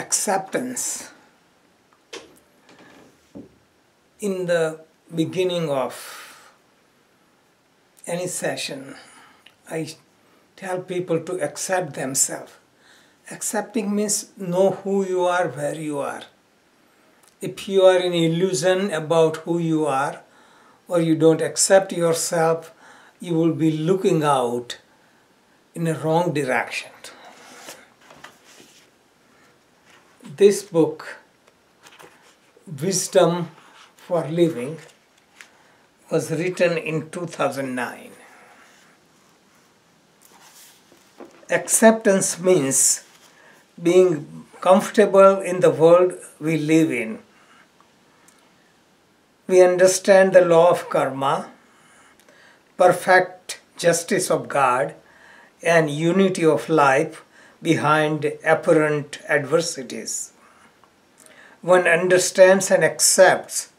acceptance. In the beginning of any session, I tell people to accept themselves. Accepting means know who you are, where you are. If you are in illusion about who you are, or you don't accept yourself, you will be looking out in a wrong direction. This book, Wisdom for Living, was written in 2009. Acceptance means being comfortable in the world we live in. We understand the law of karma, perfect justice of God, and unity of life behind apparent adversities. One understands and accepts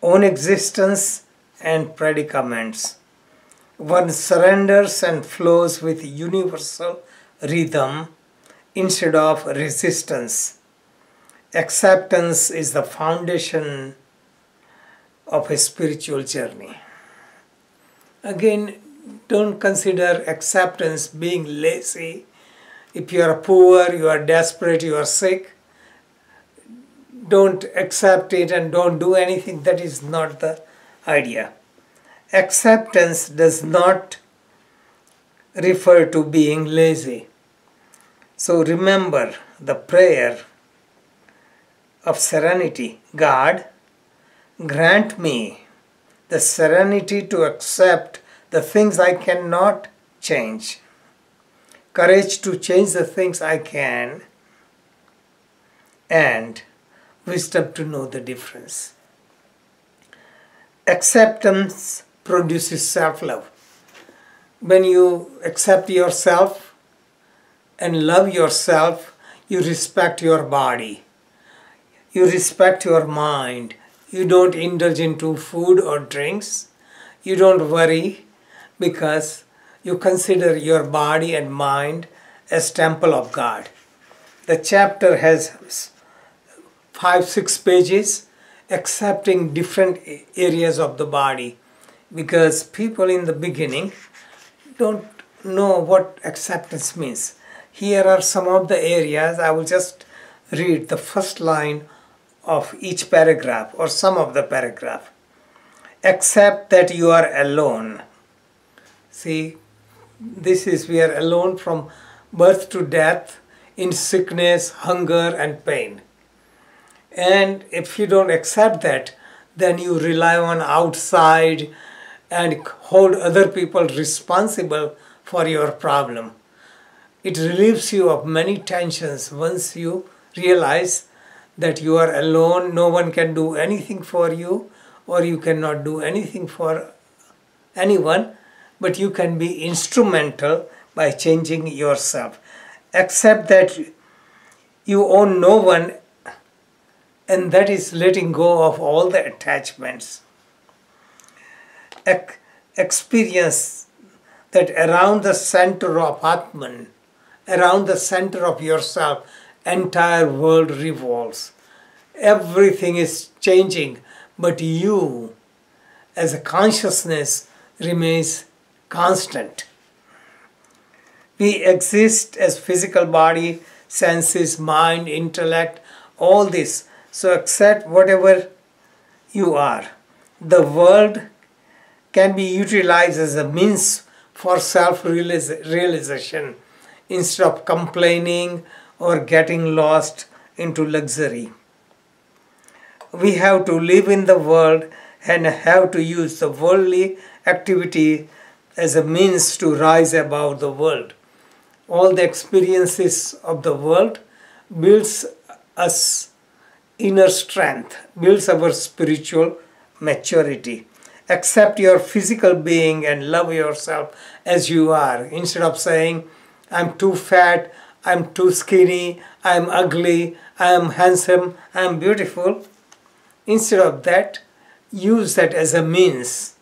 own existence and predicaments. One surrenders and flows with universal rhythm instead of resistance. Acceptance is the foundation of a spiritual journey. Again, don't consider acceptance being lazy. If you are poor, you are desperate, you are sick, don't accept it and don't do anything. That is not the idea. Acceptance does not refer to being lazy. So remember the prayer of serenity. God, grant me the serenity to accept the things I cannot change, courage to change the things I can, and wisdom to know the difference. Acceptance produces self-love. When you accept yourself and love yourself, you respect your body, you respect your mind, you don't indulge into food or drinks, you don't worry because you consider your body and mind as temple of God. The chapter has 5-6 pages accepting different areas of the body, because people in the beginning don't know what acceptance means. Here are some of the areas. I will just read the first line of each paragraph or some of the paragraph. Accept that you are alone. See, this is we are alone from birth to death, in sickness, hunger and pain. And if you don't accept that, then you rely on outside and hold other people responsible for your problem. It relieves you of many tensions once you realize that you are alone, no one can do anything for you, or you cannot do anything for anyone, but you can be instrumental by changing yourself. Accept that you own no one, and that is letting go of all the attachments. Experience that around the center of Atman, around the center of yourself, entire world revolves. Everything is changing, but you as a consciousness remains constant. We exist as physical body, senses, mind, intellect, all this. So accept whatever you are. The world can be utilized as a means for self-realization instead of complaining or getting lost into luxury. We have to live in the world and have to use the worldly activity as a means to rise above the world. All the experiences of the world builds us inner strength, builds our spiritual maturity. Accept your physical being and love yourself as you are. Instead of saying, I'm too fat, I'm too skinny, I'm ugly, I'm handsome, I'm beautiful. Instead of that, use that as a means.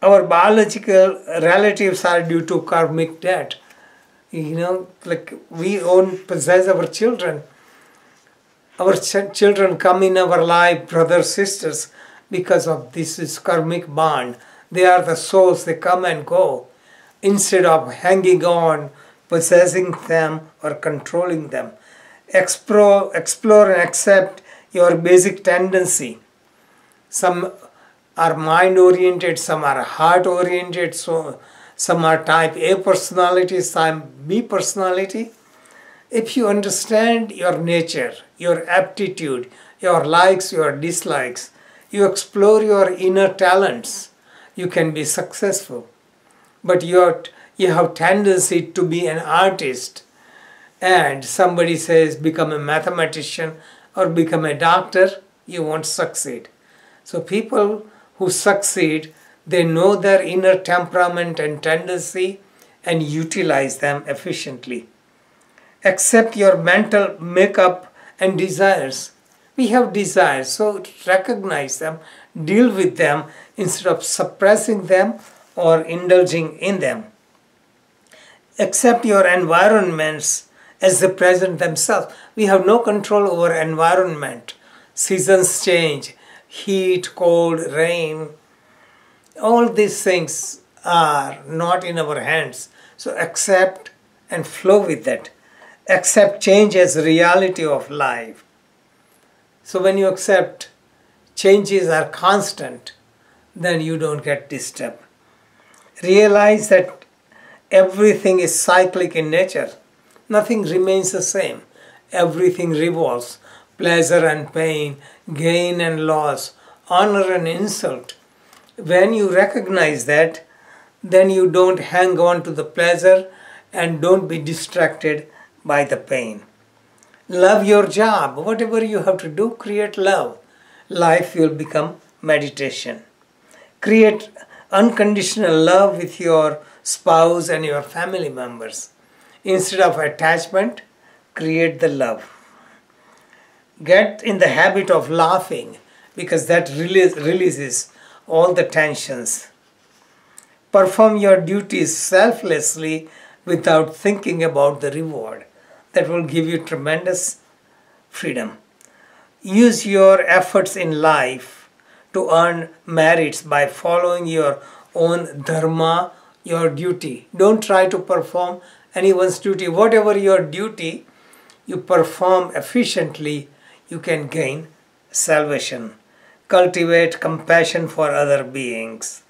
Our biological relatives are due to karmic debt. Like we own, possess our children. Our children come in our life, brothers, sisters, because of this is karmic bond. They are the souls, they come and go. Instead of hanging on, possessing them or controlling them. Explore and accept your basic tendency. Some are mind-oriented, some are heart-oriented, so some are type A personality, some B personality. If you understand your nature, your aptitude, your likes, your dislikes, you explore your inner talents, you can be successful. But you have tendency to be an artist, and somebody says become a mathematician or become a doctor, you won't succeed. So people who succeed, they know their inner temperament and tendency and utilize them efficiently. Accept your mental makeup and desires. We have desires, so recognize them, deal with them instead of suppressing them or indulging in them. Accept your environments as they present themselves. We have no control over environment. Seasons change, heat, cold, rain. All these things are not in our hands. So accept and flow with that. Accept change as reality of life. So when you accept changes are constant, then you don't get disturbed. Realize that everything is cyclic in nature. Nothing remains the same. Everything revolves. Pleasure and pain, gain and loss, honor and insult. When you recognize that, then you don't hang on to the pleasure and don't be distracted by the pain. Love your job. Whatever you have to do, create love. Life will become meditation. Create unconditional love with your spouse and your family members. Instead of attachment, create the love. Get in the habit of laughing because that releases all the tensions. Perform your duties selflessly without thinking about the reward. That will give you tremendous freedom. Use your efforts in life to earn merits by following your own dharma, your duty. Don't try to perform anyone's duty. Whatever your duty, you perform efficiently, you can gain salvation. Cultivate compassion for other beings.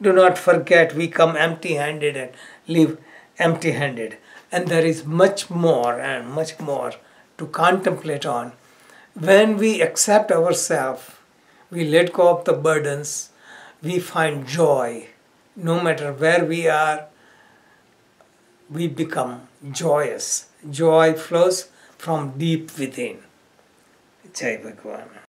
Do not forget we come empty-handed and leave empty-handed. And there is much more and much more to contemplate on. When we accept ourselves, we let go of the burdens, we find joy. No matter where we are, we become joyous. Joy flows from deep within. Jai Bhagwan.